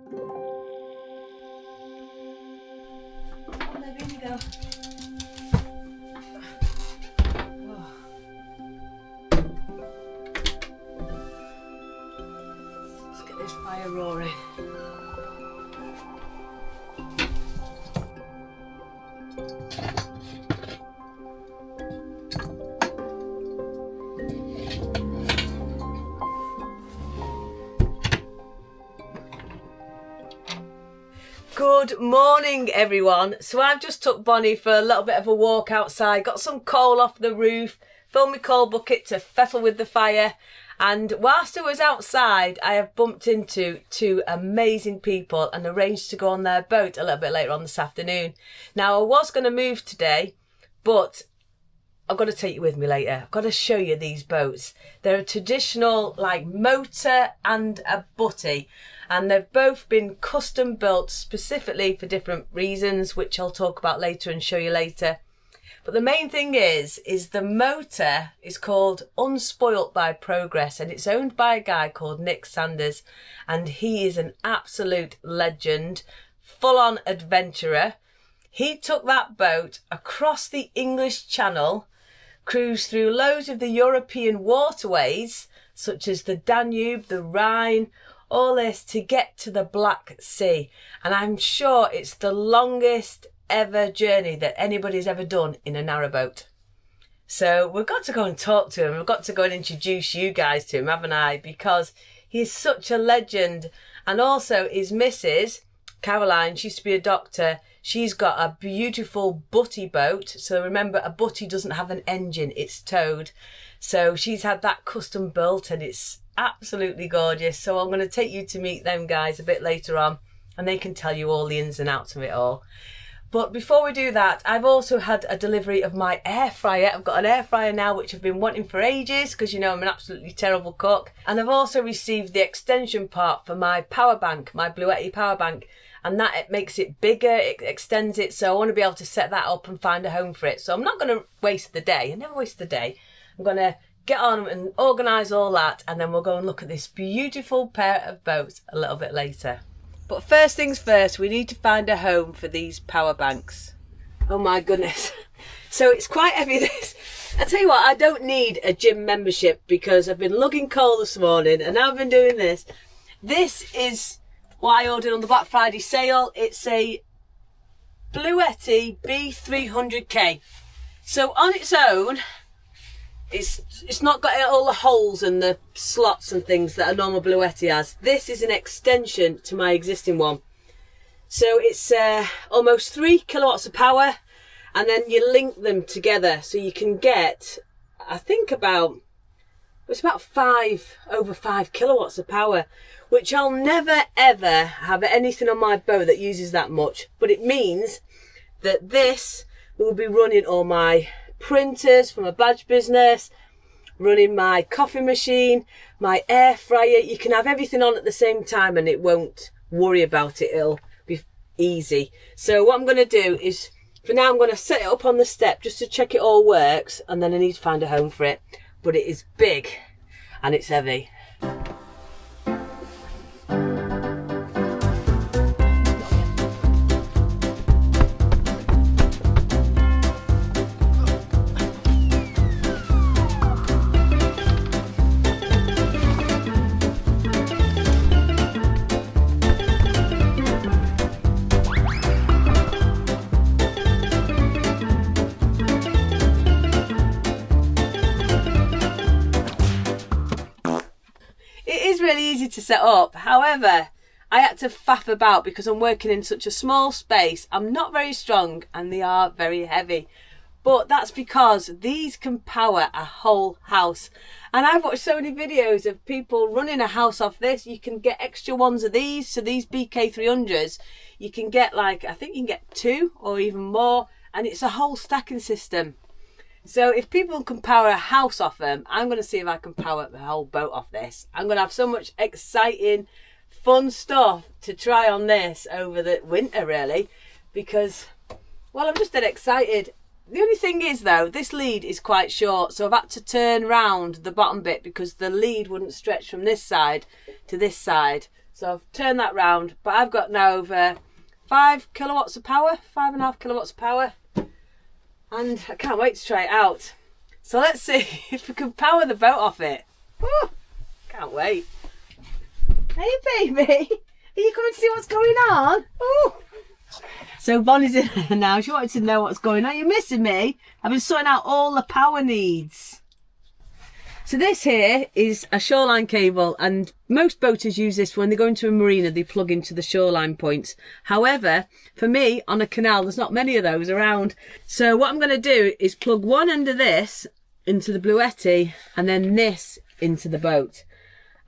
Oh, there we go. Oh. Let's get this fire roaring. Good morning everyone. So I've just took Bonny for a little bit of a walk outside, got some coal off the roof, filled my coal bucket to fettle with the fire, and whilst I was outside I have bumped into two amazing people and arranged to go on their boat a little bit later on this afternoon. Now I was going to move today, but I've got to take you with me later. I've got to show you these boats. They're a traditional like motor and a butty, and they've both been custom built specifically for different reasons, which I'll talk about later and show you later. But the main thing is the motor is called Unspoilt by Progress, and it's owned by a guy called Nick Sanders, and he is an absolute legend, full-on adventurer. He took that boat across the English Channel, cruised through loads of the European waterways, such as the Danube, the Rhine, all this to get to the Black Sea. And I'm sure it's the longest ever journey that anybody's ever done in a narrowboat. So we've got to go and talk to him. We've got to go and introduce you guys to him, haven't I? Because he's such a legend. And also his missus, Caroline, she used to be a doctor. She's got a beautiful Butty Boat. So remember, a Butty doesn't have an engine, it's towed. So she's had that custom built and it's absolutely gorgeous. So I'm going to take you to meet them guys a bit later on and they can tell you all the ins and outs of it all. But before we do that, I've also had a delivery of my air fryer. I've got an air fryer now which I've been wanting for ages because you know I'm an absolutely terrible cook. And I've also received the extension part for my power bank, my Bluetti power bank. And that it makes it bigger, it extends it, so I want to be able to set that up and find a home for it. So I'm not going to waste the day. I never waste the day. I'm going to get on and organise all that, and then we'll go and look at this beautiful pair of boats a little bit later. But first things first, we need to find a home for these power banks. Oh my goodness. So it's quite heavy this. I tell you what, I don't need a gym membership because I've been lugging coal this morning and now I've been doing this. This is what I ordered on the Black Friday sale. It's a Bluetti B300K. So on its own, it's not got all the holes and the slots and things that a normal Bluetti has. This is an extension to my existing one. So it's almost 3 kilowatts of power, and then you link them together so you can get, I think it's about over 5 kilowatts of power, which I'll never ever have anything on my boat that uses that much. But it means that this will be running all my printers for my badge business, running my coffee machine, my air fryer. You can have everything on at the same time and it won't worry about it. It'll be easy. So what I'm going to do is, for now, I'm going to set it up on the step just to check it all works, and then I need to find a home for it. But it is big and it's heavy. Really easy to set up. However, I had to faff about because I'm working in such a small space. I'm not very strong and they are very heavy, but that's because these can power a whole house. And I've watched so many videos of people running a house off this. You can get extra ones of these. So these BK300s, you can get like, I think you can get 2 or even more, and it's a whole stacking system. So if people can power a house off them, I'm going to see if I can power the whole boat off this. I'm going to have so much exciting, fun stuff to try on this over the winter, really, because, well, I'm just dead excited. The only thing is, though, this lead is quite short, so I've had to turn round the bottom bit because the lead wouldn't stretch from this side to this side. So I've turned that round, but I've got now over 5 kilowatts of power, 5.5 kilowatts of power, and I can't wait to try it out. So let's see if we can power the boat off it. Woo, can't wait. Hey baby, are you coming to see what's going on? Ooh. So Bonnie's in there now. She wanted to know what's going on. You're missing me. I've been sorting out all the power needs. So this here is a shoreline cable, and most boaters use this when they go into a marina. They plug into the shoreline points. However, for me on a canal, there's not many of those around. So what I'm going to do is plug one end of this into the Bluetti and then this into the boat.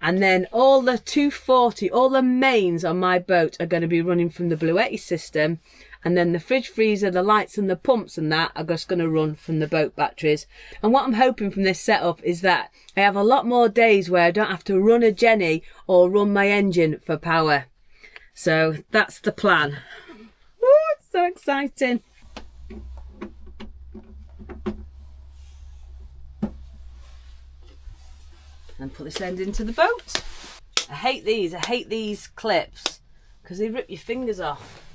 And then all the 240, all the mains on my boat are going to be running from the Bluetti system. And then the fridge freezer, the lights and the pumps and that are just going to run from the boat batteries. And what I'm hoping from this setup is that I have a lot more days where I don't have to run a Jenny or run my engine for power. So that's the plan. Woo, it's so exciting. And put this end into the boat. I hate these clips because they rip your fingers off.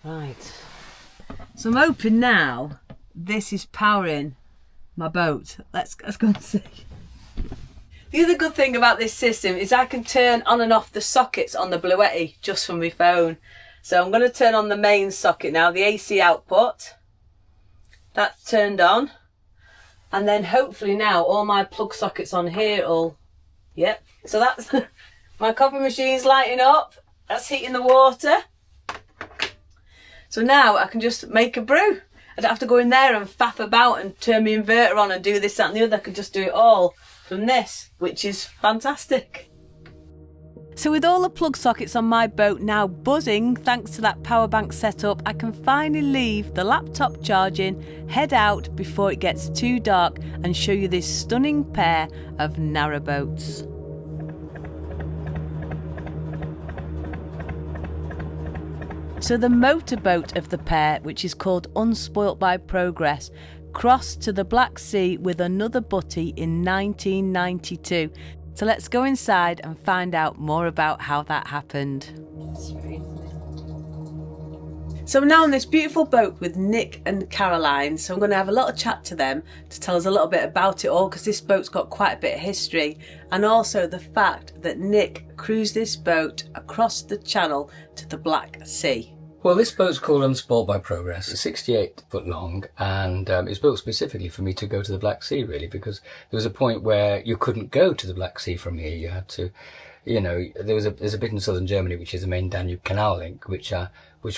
Right, so I'm hoping now this is powering my boat. Let's go and see. The other good thing about this system is I can turn on and off the sockets on the Bluetti just from my phone. So I'm going to turn on the main socket now, the AC output. That's turned on. And then hopefully now all my plug sockets on here will, yep. So that's my coffee machine's lighting up. That's heating the water. So now I can just make a brew. I don't have to go in there and faff about and turn my inverter on and do this, that and the other. I can just do it all from this, which is fantastic. So with all the plug sockets on my boat now buzzing, thanks to that power bank setup, I can finally leave the laptop charging, head out before it gets too dark and show you this stunning pair of narrowboats. So the motorboat of the pair, which is called Unspoilt by Progress, crossed to the Black Sea with another Butty in 1992. So let's go inside and find out more about how that happened. So I'm now on this beautiful boat with Nick and Caroline, so I'm going to have a little chat to them to tell us a little bit about it all, because this boat's got quite a bit of history, and also the fact that Nick cruised this boat across the channel to the Black Sea. Well, this boat's called Unspoilt by Progress. It's 68 foot long, and it's built specifically for me to go to the Black Sea, really, because there was a point where you couldn't go to the Black Sea from here. You had to, there's a bit in southern Germany, which is the main Danube Canal link, which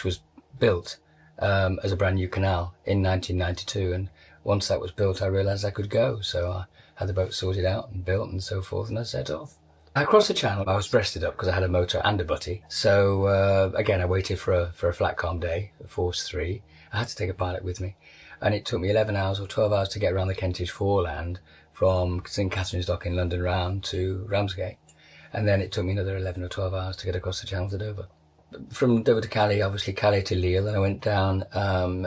was built as a brand new canal in 1992. And once that was built, I realised I could go. So I had the boat sorted out and built and so forth, and I set off. Across the channel, I was breasted up because I had a motor and a Butty. So again, I waited for a flat calm day, a force 3. I had to take a pilot with me, and it took me 11 hours or 12 hours to get around the Kentish Foreland from St Catherine's Dock in London round to Ramsgate, and then it took me another 11 or 12 hours to get across the channel to Dover. From Dover to Calais, obviously Calais to Lille, and I went down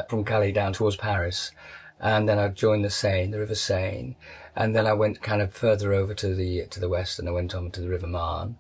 from Calais down towards Paris, and then I joined the Seine, the River Seine. And then I went kind of further over to the west, and I went on to the River Marne,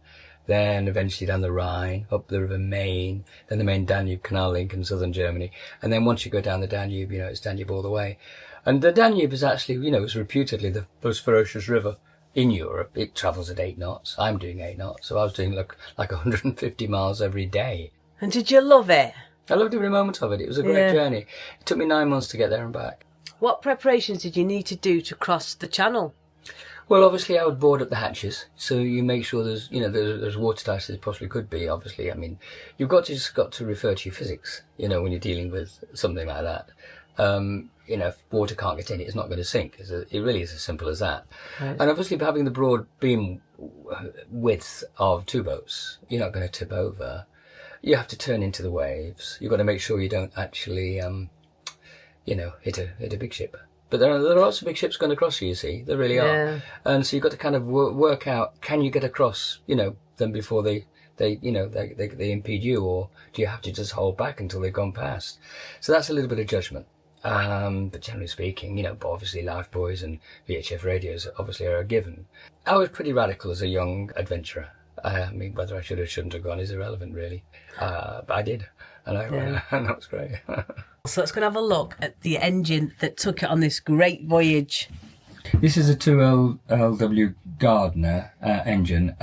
then eventually down the Rhine, up the River Main, then the main Danube Canal link in southern Germany. And then once you go down the Danube, it's Danube all the way. And the Danube is actually, it's reputedly the most ferocious river in Europe. It travels at 8 knots. I'm doing 8 knots. So I was doing like 150 miles every day. And did you love it? I loved every moment of it. It was a great journey. It took me 9 months to get there and back. What preparations did you need to do to cross the channel? Well, obviously I would board up the hatches, so you make sure there's there's watertight as it possibly could be. Obviously, I mean, you've got to refer to your physics, when you're dealing with something like that. If water can't get in, it's not going to sink. It really is as simple as that. Right. And obviously, having the broad beam width of 2 boats, you're not going to tip over. You have to turn into the waves. You've got to make sure you don't actually hit a big ship. But there are lots of big ships going across you see. There really are. And so you've got to kind of work out, can you get across, them before they impede you, or do you have to just hold back until they've gone past? So that's a little bit of judgment. But generally speaking, but obviously live buoys and VHF radios obviously are a given. I was pretty radical as a young adventurer. I mean, whether I should or shouldn't have gone is irrelevant, really. But I did, and and that was great. So let's go and have a look at the engine that took it on this great voyage. This is a 2LW Gardner engine.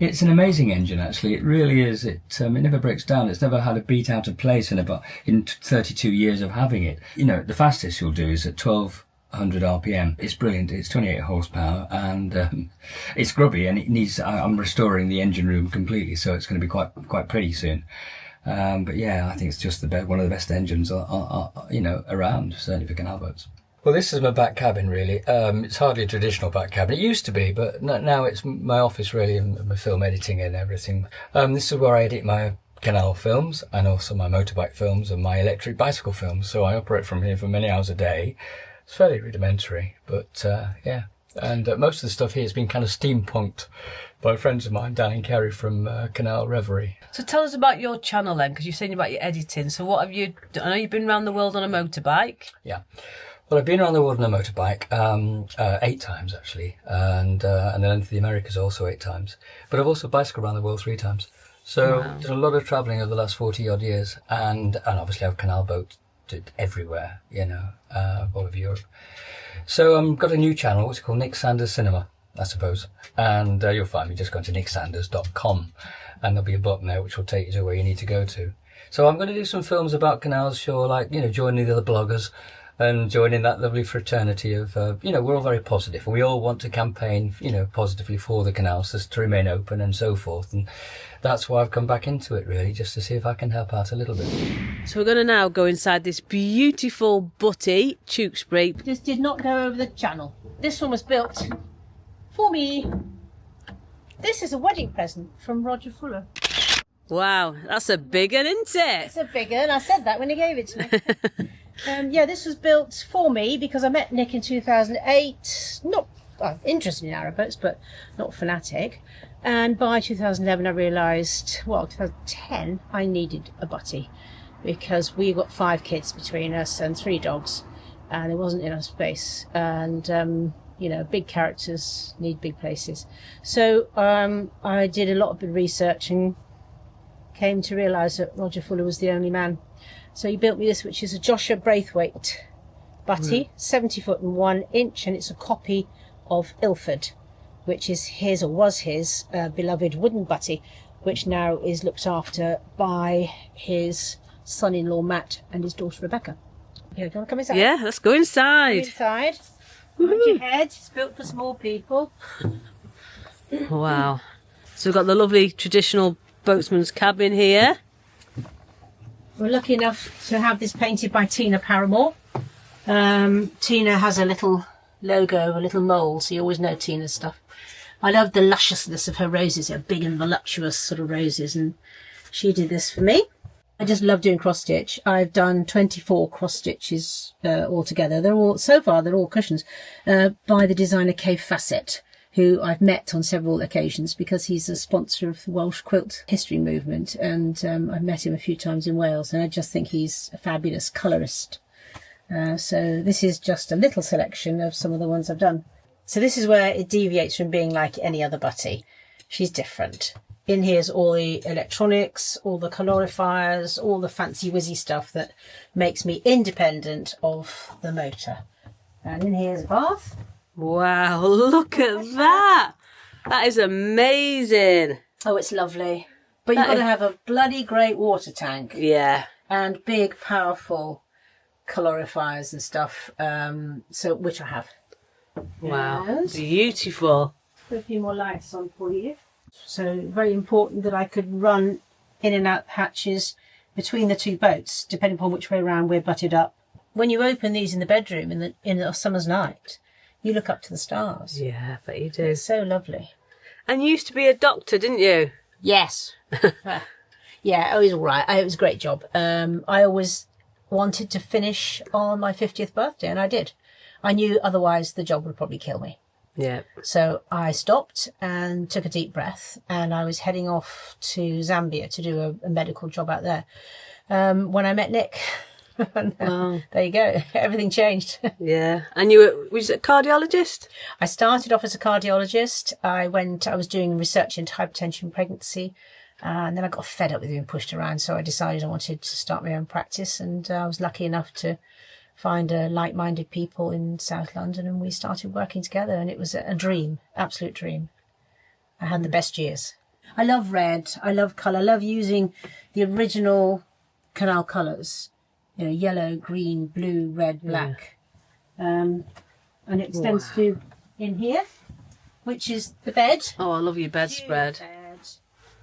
It's an amazing engine, actually. It really is. It never breaks down. It's never had a beat out of place in 32 years of having it. The fastest you'll do is at 1200 RPM. It's brilliant. It's 28 horsepower, and it's grubby, and it needs. I'm restoring the engine room completely, so it's going to be quite pretty soon. But yeah, I think it's just one of the best engines, around, certainly for canal boats. Well, this is my back cabin, really. It's hardly a traditional back cabin. It used to be, but now it's my office, really, and my film editing and everything. This is where I edit my canal films and also my motorbike films and my electric bicycle films. So I operate from here for many hours a day. It's fairly rudimentary, but yeah. And most of the stuff here has been kind of steampunked by friends of mine, Dan and Kerry from Canal Reverie. So tell us about your channel then, because you're saying about your editing. So what have you done? I know you've been around the world on a motorbike. Yeah. Well, I've been around the world on a motorbike 8 times, actually, and then to the Americas also 8 times. But I've also bicycled around the world 3 times. So There's a lot of travelling over the last 40-odd years, and obviously I've canal boated everywhere, all over Europe. So I've got a new channel, which is called Nick Sanders Cinema, I suppose, and you'll find me just going to nicksanders.com, and there'll be a button there which will take you to where you need to go to. So I'm going to do some films about canals, sure, like, joining the other bloggers, and joining that lovely fraternity of, we're all very positive and we all want to campaign, positively for the canals to remain open and so forth. And that's why I've come back into it, really, just to see if I can help out a little bit. So we're going to now go inside this beautiful Butty Tewkesbury. This did not go over the channel. This one was built for me. This is a wedding present from Roger Fuller. Wow, that's a big one, isn't it? It's a big one. I said that when he gave it to me. This was built for me because I met Nick in 2008. Not interested in narrowboats, but not fanatic. And by 2011, I realised, 2010, I needed a butty because we got 5 kids between us and 3 dogs, and there wasn't enough space. And big characters need big places. So I did a lot of research and came to realise that Roger Fuller was the only man. So he built me this, which is a Joshua Braithwaite Butty, 70 foot and 1 inch, and it's a copy of Ilford, which is his, or was his, beloved wooden butty, which now is looked after by his son-in-law Matt and his daughter Rebecca. Here, do you want to come inside? Yeah, let's go inside. Come inside. Mind your head. It's built for small people. Wow. So we've got the lovely traditional boatsman's cabin here. We're lucky enough to have this painted by Tina Paramore. Tina has a little logo, a little mole, so you always know Tina's stuff. I love the lusciousness of her roses. They're big and voluptuous sort of roses, and she did this for me. I just love doing cross stitch. I've done 24 cross stitches altogether. They're all cushions by the designer Cave Fassett, who I've met on several occasions because he's a sponsor of the Welsh quilt history movement, and I've met him a few times in Wales, and I just think he's a fabulous colourist. So this is just a little selection of some of the ones I've done. So this is where it deviates from being like any other butty. She's different. In here's all the electronics, all the colorifiers, all the fancy whizzy stuff that makes me independent of the motor. And in here's a bath. Wow, look at that. That is amazing. Oh, it's lovely. But you've got to have a bloody great water tank. Yeah. And big, powerful colorifiers and stuff, which I have. Wow, And beautiful. put a few more lights on for you. So very important that I could run in and out hatches between the 2 boats, depending upon which way around we're butted up. When you open these in the bedroom in a summer's night, you look up to the stars. Yeah, I bet you do. It's so lovely. And you used to be a doctor, didn't you? Yes. Yeah, it was all right. It was a great job. I always wanted to finish on my 50th birthday, and I did. I knew otherwise the job would probably kill me. Yeah. So I stopped and took a deep breath, and I was heading off to Zambia to do a medical job out there when I met Nick. Wow. There you go. Everything changed. Yeah. And you was a cardiologist? I started off as a cardiologist. I was doing research into hypertension and pregnancy. And then I got fed up with being pushed around. So I decided I wanted to start my own practice. And I was lucky enough to find like-minded people in South London. And we started working together. And it was a dream, absolute dream. I had the best years. I love red. I love colour. I love using the original canal colours. You know, yellow, green, blue, red, black. And it extends to in here, which is the bed. Oh, I love your bedspread.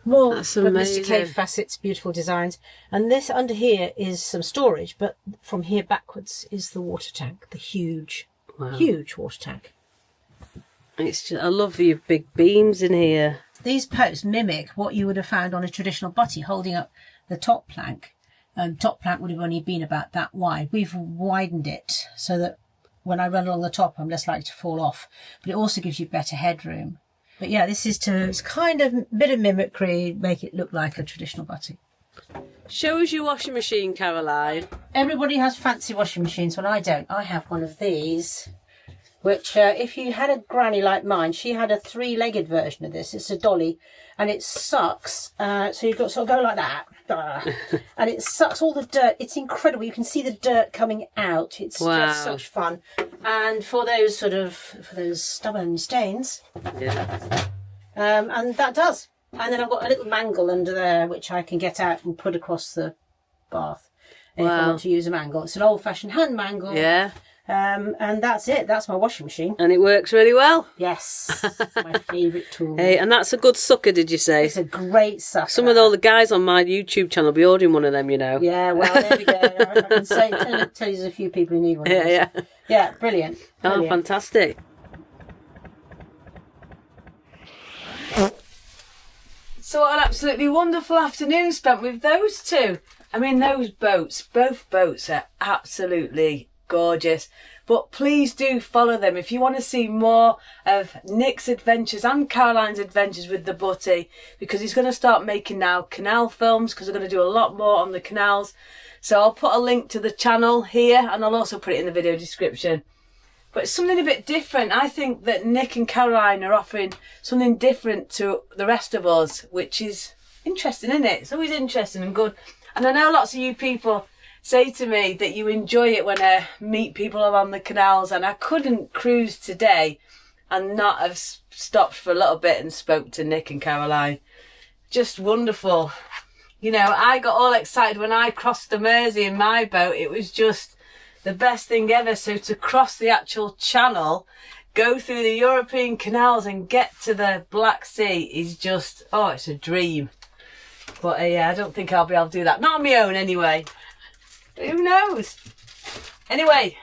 More That's of Mr. amazing. Cave facets, beautiful designs. And this under here is some storage, but from here backwards is the water tank, the huge water tank. It's just, I love your big beams in here. These posts mimic what you would have found on a traditional butty, holding up the top plank. Top plank would have only been about that wide. We've widened it so that when I run along the top, I'm less likely to fall off. But it also gives you better headroom. But yeah, it's kind of a bit of mimicry, make it look like a traditional butty. Show us your washing machine, Caroline. Everybody has fancy washing machines, but I don't. I have one of these, which if you had a granny like mine, she had a 3-legged version of this. It's a dolly, and it sucks. So you've got to sort of go like that. And it sucks all the dirt. It's incredible. You can see the dirt coming out. It's just such fun. And for those stubborn stains, and that does. And then I've got a little mangle under there, which I can get out and put across the bath. If I want to use a mangle. It's an old-fashioned hand mangle. Yeah. And that's it. That's my washing machine. And it works really well. Yes. It's my favourite tool. Hey, and that's a good sucker, did you say? It's a great sucker. Some of all the guys on my YouTube channel will be ordering one of them, you know. Yeah, well, there we go. I can tell you there's a few people who need one. Yeah. Yeah, brilliant. Oh, fantastic. So what an absolutely wonderful afternoon spent with those two. I mean, both boats are absolutely gorgeous. But please do follow them if you want to see more of Nick's adventures and Caroline's adventures with the Butty, because he's going to start making now canal films, because we're going to do a lot more on the canals. So I'll put a link to the channel here, and I'll also put it in the video description. But it's something a bit different. I think that Nick and Caroline are offering something different to the rest of us, which is interesting, isn't it? It's always interesting and good. And I know lots of you people say to me that you enjoy it when I meet people along the canals, and I couldn't cruise today and not have stopped for a little bit and spoke to Nick and Caroline. Just wonderful. You know, I got all excited when I crossed the Mersey in my boat. It was just the best thing ever. So to cross the actual channel, go through the European canals and get to the Black Sea is just, oh, it's a dream. But yeah, I don't think I'll be able to do that. Not on my own anyway. But who knows? Anyway,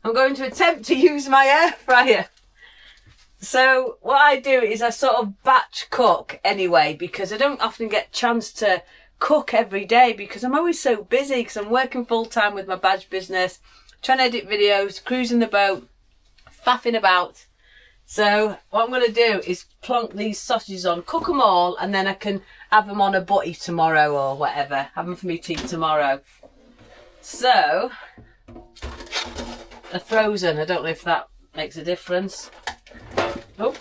I'm going to attempt to use my air fryer. So what I do is I sort of batch cook anyway, because I don't often get a chance to cook every day because I'm always so busy, because I'm working full time with my badge business, trying to edit videos, cruising the boat, faffing about. So what I'm going to do is plonk these sausages on, cook them all, and then I can have them on a butty tomorrow or whatever. Have them for me tea tomorrow. So, they're frozen. I don't know if that makes a difference. Oh.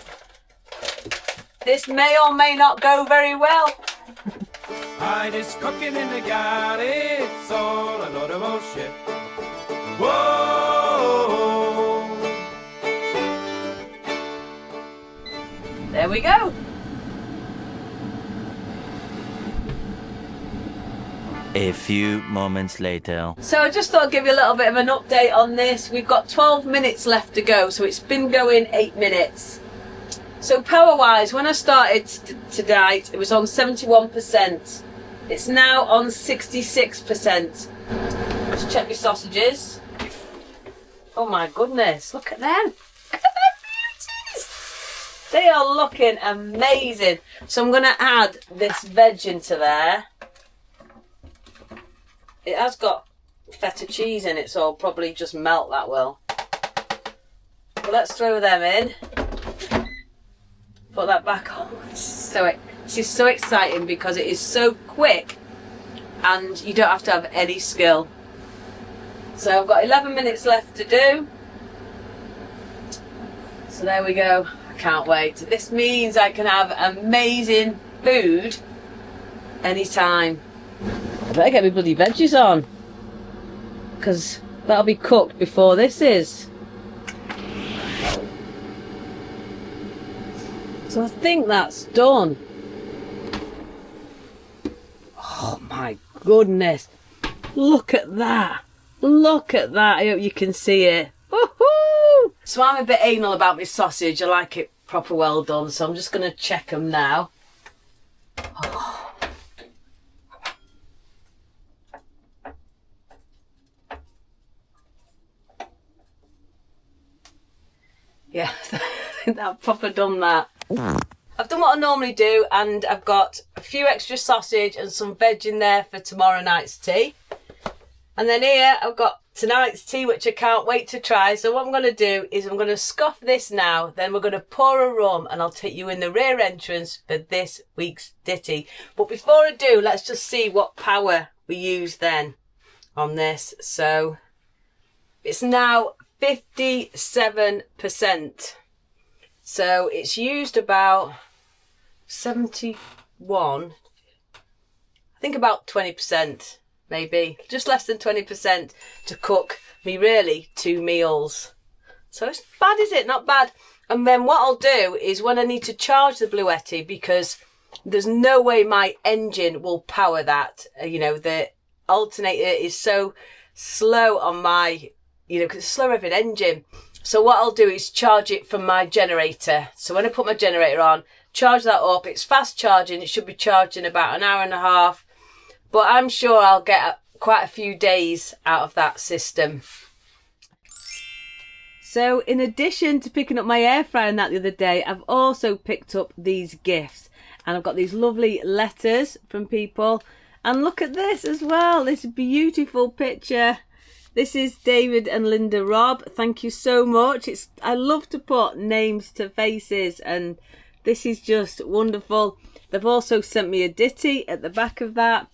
This may or may not go very well. Heidi's cooking in the garden, it's all a load of bullshit. Whoa! There we go. A few moments later. So I just thought I'd give you a little bit of an update on this. We've got 12 minutes left to go, so it's been going 8 minutes. So power wise, when I started tonight, it was on 71%. It's now on 66%. Let's check my sausages. Oh my goodness, look at them. Look at them beauties. They are looking amazing. So I'm going to add this veg into there. It has got feta cheese in it, so I'll probably just melt that well. But let's throw them in. Put that back on. This is so exciting because it is so quick and you don't have to have any skill. So I've got 11 minutes left to do. So there we go. I can't wait. This means I can have amazing food anytime. I better get my bloody veggies on, because that'll be cooked before this is. So I think that's done. Oh my goodness. Look at that. Look at that. I hope you can see it. Woohoo! So I'm a bit anal about my sausage. I like it proper well done. So I'm just going to check them now. Oh. Yeah, I think I've proper done that. I've done what I normally do, and I've got a few extra sausage and some veg in there for tomorrow night's tea. And then here I've got tonight's tea, which I can't wait to try. So what I'm going to do is I'm going to scoff this now, then we're going to pour a rum, and I'll take you in the rear entrance for this week's ditty. But before I do, let's just see what power we use then on this. So it's now 57%. So it's used about 71, I think about 20%, maybe just less than 20% to cook me really 2 meals. So it's bad, is it? Not bad. And then what I'll do is when I need to charge the Bluetti, because there's no way my engine will power that. You know, the alternator is so slow on my, you know, because it's a slow revving engine. So what I'll do is charge it from my generator. So when I put my generator on, charge that up. It's fast charging. It should be charged in about an hour and a half. But I'm sure I'll get quite a few days out of that system. So in addition to picking up my air fryer and that the other day, I've also picked up these gifts. And I've got these lovely letters from people. And look at this as well. This beautiful picture. This is David and Linda Robb. Thank you so much. I love to put names to faces, and this is just wonderful. They've also sent me a ditty at the back of that.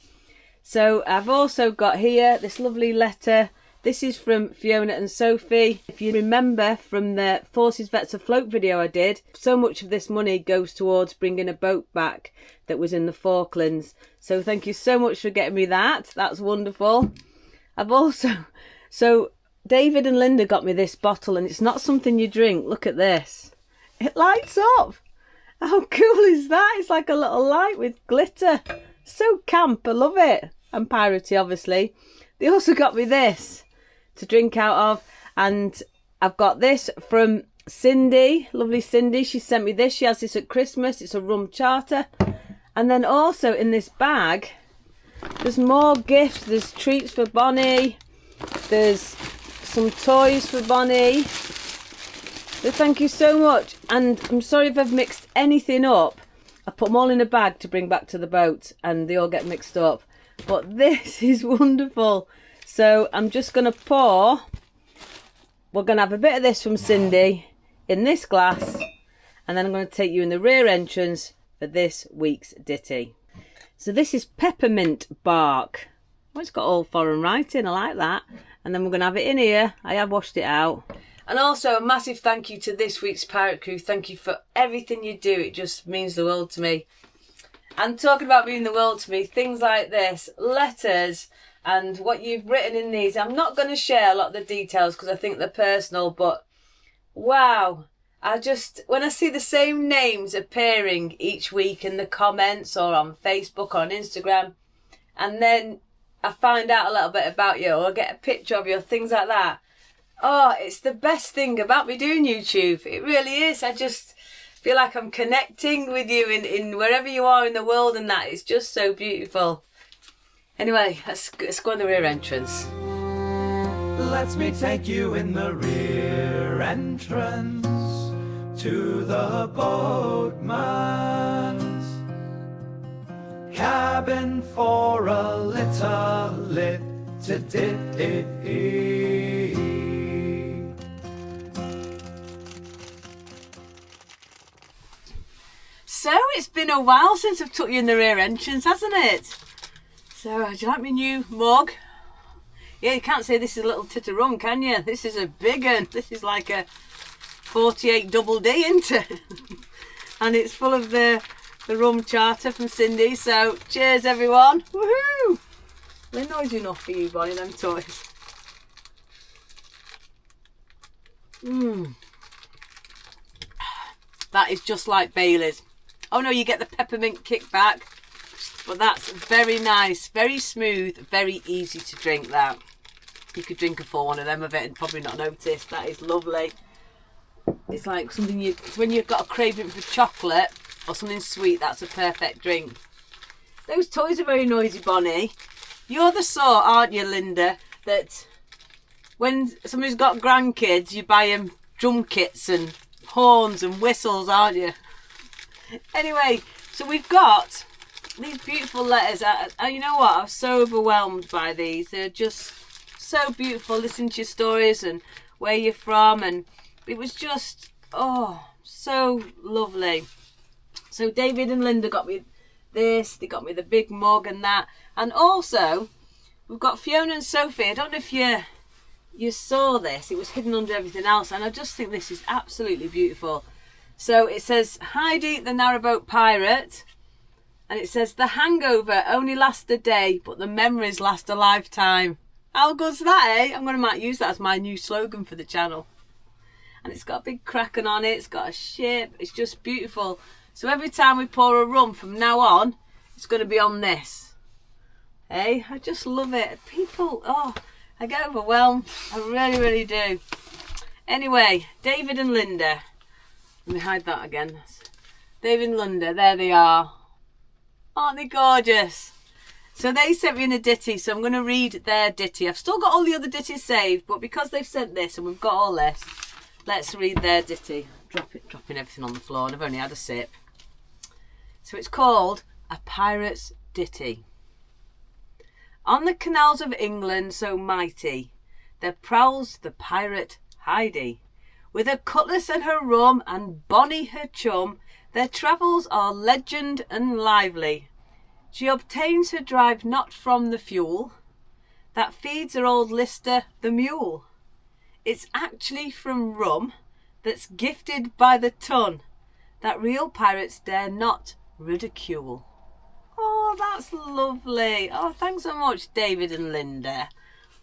So I've also got here this lovely letter. This is from Fiona and Sophie. If you remember from the Forces Vets Afloat video I did, so much of this money goes towards bringing a boat back that was in the Falklands. So thank you so much for getting me that. That's wonderful. I've also... So David and Linda got me this bottle, and it's not something you drink. Look at this. It lights up. How cool is that? It's like a little light with glitter. So camp. I love it. And piratey, obviously. They also got me this to drink out of. And I've got this from Cindy. Lovely Cindy. She sent me this. She has this at Christmas. It's a rum charter. And then also in this bag, there's more gifts. There's treats for Bonny. There's some toys for Bonny. So thank you so much. And I'm sorry if I've mixed anything up. I put them all in a bag to bring back to the boat, and they all get mixed up. But this is wonderful. So I'm just going to pour. We're going to have a bit of this from Cindy in this glass. And then I'm going to take you in the rear entrance for this week's ditty. So this is peppermint bark. Well, it's got all foreign writing. I like that. And then we're going to have it in here. I have washed it out. And also a massive thank you to this week's Pirate Crew. Thank you for everything you do. It just means the world to me. And talking about meaning the world to me, things like this, letters, and what you've written in these. I'm not going to share a lot of the details because I think they're personal, but wow. When I see the same names appearing each week in the comments or on Facebook or on Instagram, and then I find out a little bit about you or get a picture of you or things like that. Oh, it's the best thing about me doing YouTube. It really is. I just feel like I'm connecting with you in wherever you are in the world, and that is just so beautiful. Anyway, let's go in the rear entrance. Let me take you in the rear entrance to the boatman's cabin for a little ditty. So it's been a while since I've took you in the rear entrance, hasn't it? So do you like my new mug? Yeah, you can't say this is a little tit of rum, can you? This is a big one. This is like a 48 double D, isn't it? And it's full of the rum charter from Cindy. So cheers, everyone. Woohoo! They're noisy enough for you, Bonnie, them toys. That is just like Bailey's. Oh no, you get the peppermint kickback. But that's very nice, very smooth, very easy to drink. That you could drink a full one of them of it and probably not notice. That is lovely. It's like something when you've got a craving for chocolate or something sweet, that's a perfect drink. Those toys are very noisy, Bonnie. You're the sort, aren't you, Linda, that when somebody's got grandkids, you buy them drum kits and horns and whistles, aren't you? Anyway, so we've got these beautiful letters. You know what? I was so overwhelmed by these. They're just so beautiful. Listening to your stories and where you're from, and it was just, oh, so lovely. So David and Linda got me this. They got me the big mug and that. And also, we've got Fiona and Sophie. I don't know if you saw this. It was hidden under everything else. And I just think this is absolutely beautiful. So it says, Heidi, the Narrowboat Pirate. And it says, the hangover only lasts a day, but the memories last a lifetime. How good's that, eh? I'm going to might use that as my new slogan for the channel. And it's got a big kraken on it. It's got a ship. It's just beautiful. So every time we pour a rum from now on, it's going to be on this. Hey, I just love it. People, oh, I get overwhelmed. I really, really do. Anyway, David and Linda. Let me hide that again. David and Linda, there they are. Aren't they gorgeous? So they sent me in a ditty, so I'm going to read their ditty. I've still got all the other ditties saved, but because they've sent this and we've got all this, let's read their ditty. Dropping everything on the floor, and I've only had a sip. So it's called A Pirate's Ditty. On the canals of England so mighty, there prowls the pirate Heidi. With her cutlass and her rum, and Bonny her chum, their travels are legend and lively. She obtains her drive not from the fuel that feeds her old Lister the mule. It's actually from rum that's gifted by the ton that real pirates dare not ridicule. Oh, that's lovely. Oh, thanks so much, David and Linda.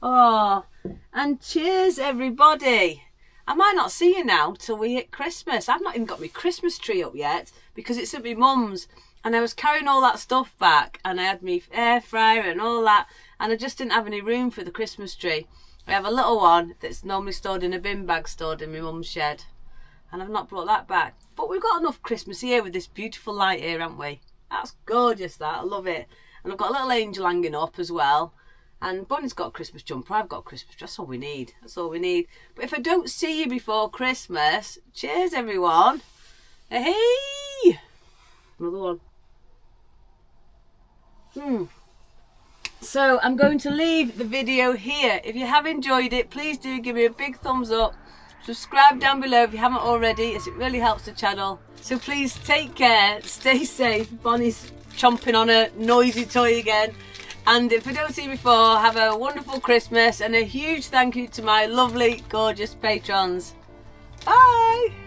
Oh, and cheers, everybody. I might not see you now till we hit Christmas. I've not even got my Christmas tree up yet because it's at my mum's, and I was carrying all that stuff back, and I had my air fryer and all that, and I just didn't have any room for the Christmas tree. I have a little one that's normally stored in a bin bag stored in my mum's shed, and I've not brought that back. But we've got enough Christmas here with this beautiful light here, haven't we? That's gorgeous, that. I love it. And I've got a little angel hanging up as well. And Bonnie's got a Christmas jumper. I've got a Christmas dress. That's all we need. That's all we need. But if I don't see you before Christmas, cheers, everyone. Hey! Another one. So I'm going to leave the video here. If you have enjoyed it, please do give me a big thumbs up. Subscribe down below if you haven't already, as it really helps the channel. So please take care, stay safe. Bonnie's chomping on a noisy toy again. And if I don't see you before, have a wonderful Christmas and a huge thank you to my lovely, gorgeous patrons. Bye!